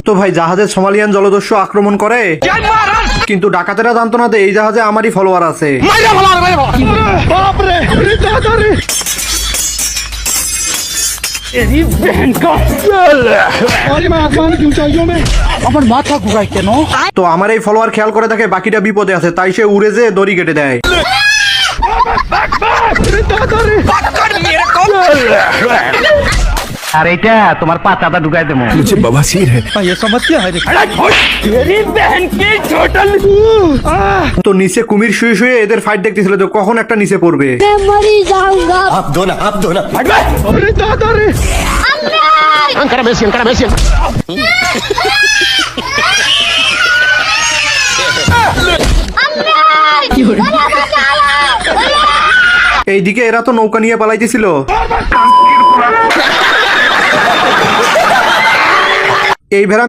তো ভাই জাহাজে সোমালিয়ান জলদস্যু আক্রমণ করে, কিন্তু ডাকাতেরা জানতো না যে এই জাহাজে আমারই ফলোয়ার আছে। তো আমার এই ফলোয়ার খেয়াল করে দেখে বাকিটা বিপদে আছে, তাই সে উড়ে যেয়ে দড়ি কেটে দেয়। আর এইটা তোমার পাতাটা ঢুকাই দেবো। তো নিচে কুমির শুয়ে শুয়ে এদের ফাইট দেখতেছিল, তো কখন একটা নিচে পড়বে। এইদিকে এরা তো নৌকা নিয়ে পালাইতেছিল। এই ভেড়া